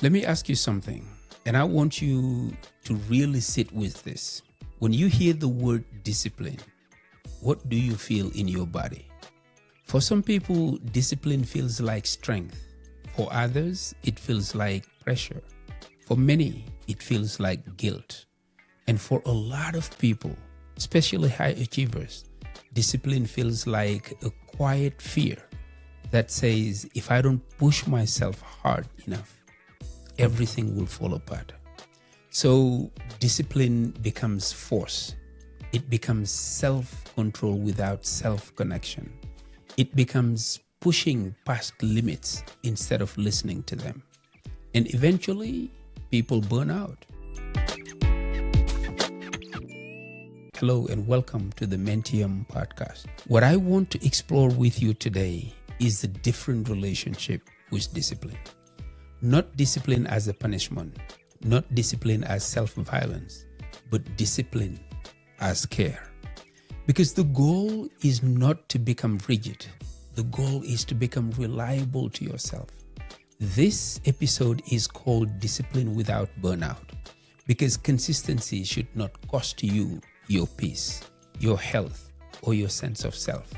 Let me ask you something, and I want you to really sit with this. When you hear the word discipline, what do you feel in your body? For some people, discipline feels like strength. For others, it feels like pressure. For many, it feels like guilt. And for a lot of people, especially high achievers, discipline feels like a quiet fear that says, if I don't push myself hard enough, everything will fall apart. So discipline becomes force. It becomes self-control without self-connection. It becomes pushing past limits instead of listening to them. And eventually, people burn out. Hello and welcome to the Mentium podcast. What I want to explore with you today is the different relationship with discipline. Not discipline as a punishment, not discipline as self-violence, but discipline as care. Because the goal is not to become rigid. The goal is to become reliable to yourself. This episode is called Discipline Without Burnout, because consistency should not cost you your peace, your health, or your sense of self.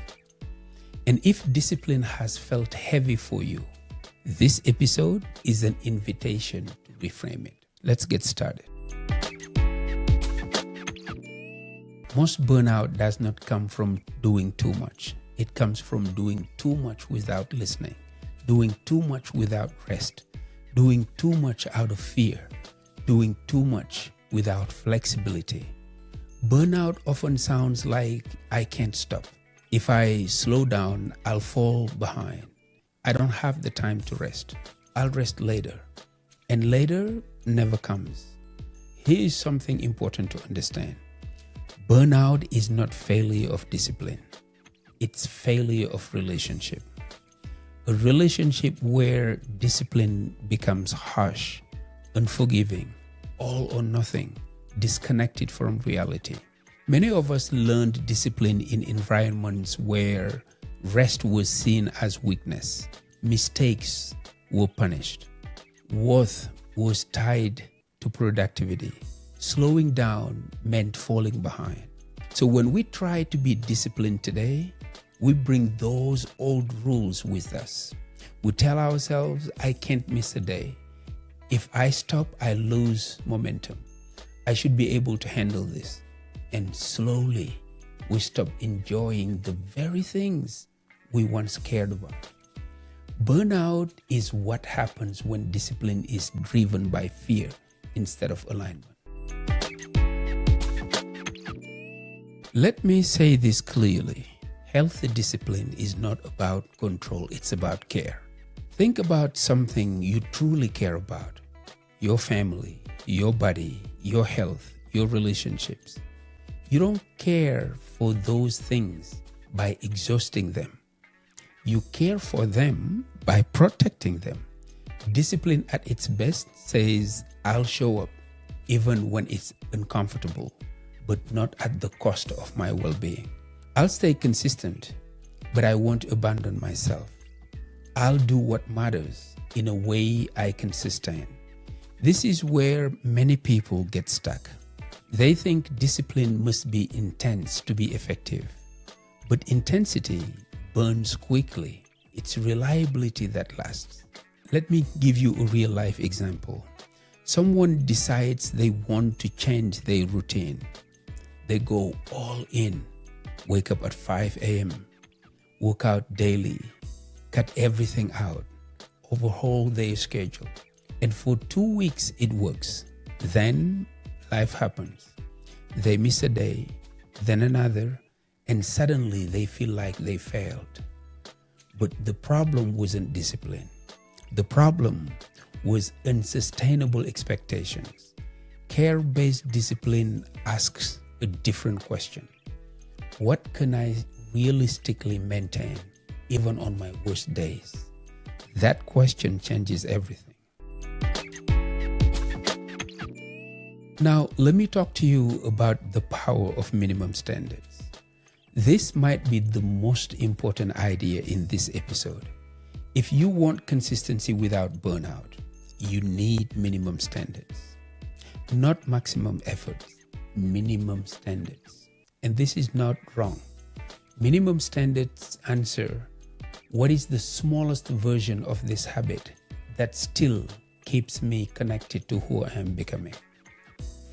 And if discipline has felt heavy for you, this episode is an invitation to reframe it. Let's get started. Most burnout does not come from doing too much. It comes from doing too much without listening, doing too much without rest, doing too much out of fear, doing too much without flexibility. Burnout often sounds like I can't stop. If I slow down, I'll fall behind. I don't have the time to rest. I'll rest later. And later never comes. Here is something important to understand. Burnout is not failure of discipline. It's failure of relationship. A relationship where discipline becomes harsh, unforgiving, all or nothing, disconnected from reality. Many of us learned discipline in environments where rest was seen as weakness, mistakes were punished, worth was tied to productivity, slowing down meant falling behind. So when we try to be disciplined today, we bring those old rules with us. We tell ourselves, I can't miss a day. If I stop, I lose momentum. I should be able to handle this. And slowly, we stop enjoying the very things we once cared about. Burnout is what happens when discipline is driven by fear instead of alignment. Let me say this clearly. Healthy discipline is not about control, it's about care. Think about something you truly care about. Your family, your body, your health, your relationships. You don't care for those things by exhausting them. You care for them by protecting them. Discipline at its best says, I'll show up even when it's uncomfortable, but not at the cost of my well-being. I'll stay consistent, but I won't abandon myself. I'll do what matters in a way I can sustain. This is where many people get stuck. They think discipline must be intense to be effective. But intensity burns quickly. It's reliability that lasts. Let me give you a real-life example. Someone decides they want to change their routine. They go all in, wake up at 5 a.m., work out daily, cut everything out, overhaul their schedule. And for 2 weeks, it works. Then life happens. They miss a day, then another, and suddenly they feel like they failed. But the problem wasn't discipline. The problem was unsustainable expectations. Care-based discipline asks a different question. What can I realistically maintain even on my worst days? That question changes everything. Now, let me talk to you about the power of minimum standards. This might be the most important idea in this episode. If you want consistency without burnout, you need minimum standards. Not maximum efforts, minimum standards. And this is not wrong. Minimum standards answer, what is the smallest version of this habit that still keeps me connected to who I am becoming?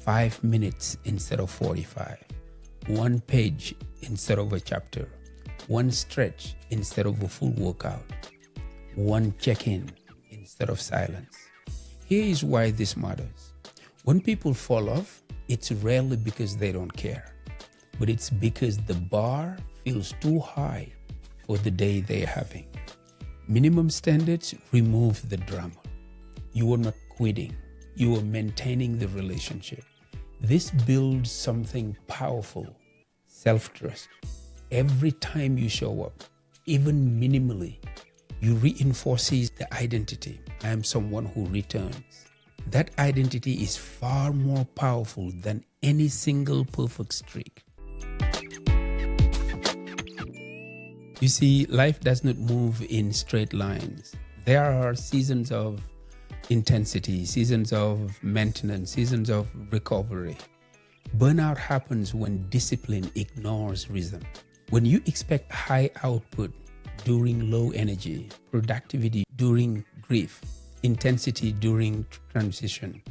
5 minutes instead of 45. 1 page instead of a chapter. 1 stretch instead of a full workout. 1 check-in instead of silence. Here is why this matters. When people fall off, it's rarely because they don't care, but it's because the bar feels too high for the day they're having. Minimum standards remove the drama. You are not quitting. You are maintaining the relationship. This builds something powerful, self-trust. Every time you show up, even minimally, you reinforces the identity. I am someone who returns. That identity is far more powerful than any single perfect streak. You see, life does not move in straight lines. There are seasons of intensity, seasons of maintenance, seasons of recovery. Burnout happens when discipline ignores rhythm. When you expect high output during low energy, productivity during grief, intensity during transition,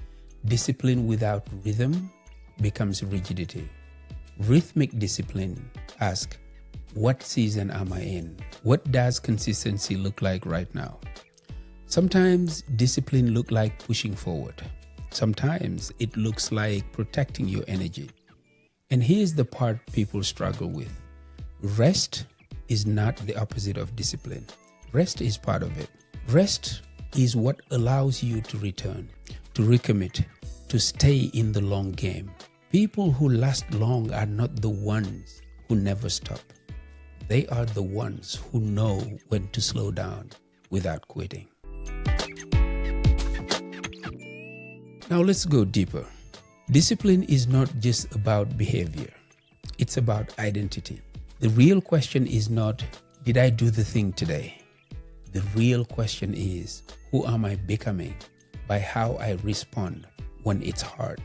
discipline without rhythm becomes rigidity. Rhythmic discipline asks, what season am I in? What does consistency look like right now? Sometimes discipline looks like pushing forward. Sometimes it looks like protecting your energy. And here's the part people struggle with. Rest is not the opposite of discipline. Rest is part of it. Rest is what allows you to return, to recommit, to stay in the long game. People who last long are not the ones who never stop. They are the ones who know when to slow down without quitting. Now let's go deeper. Discipline is not just about behavior. It's about identity. The real question is not, did I do the thing today? The real question is, who am I becoming by how I respond when it's hard?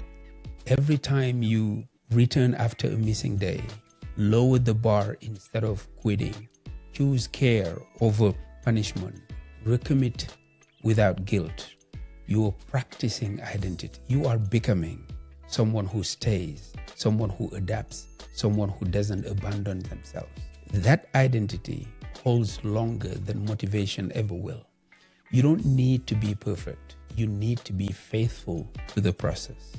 Every time you return after a missing day, lower the bar instead of quitting, choose care over punishment, recommit without guilt. You are practicing identity. You are becoming someone who stays, someone who adapts, someone who doesn't abandon themselves. That identity holds longer than motivation ever will. You don't need to be perfect. You need to be faithful to the process.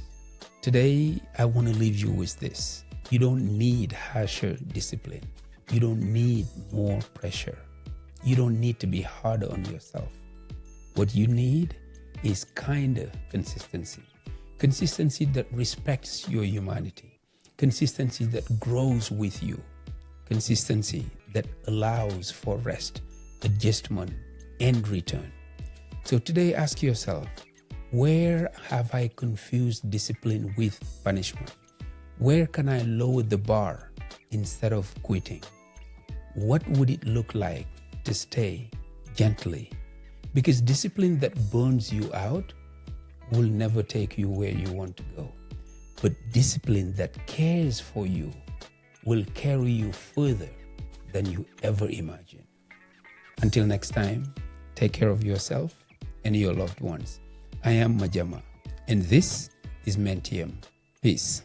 Today, I want to leave you with this. You don't need harsher discipline. You don't need more pressure. You don't need to be harder on yourself. What you need is kinder consistency. Consistency that respects your humanity. Consistency that grows with you. Consistency that allows for rest, adjustment, and return. So today ask yourself, where have I confused discipline with punishment? Where can I lower the bar instead of quitting? What would it look like to stay gently? Because discipline that burns you out will never take you where you want to go. But discipline that cares for you will carry you further than you ever imagined. Until next time, take care of yourself and your loved ones. I am Majama, and this is Mentium. Peace.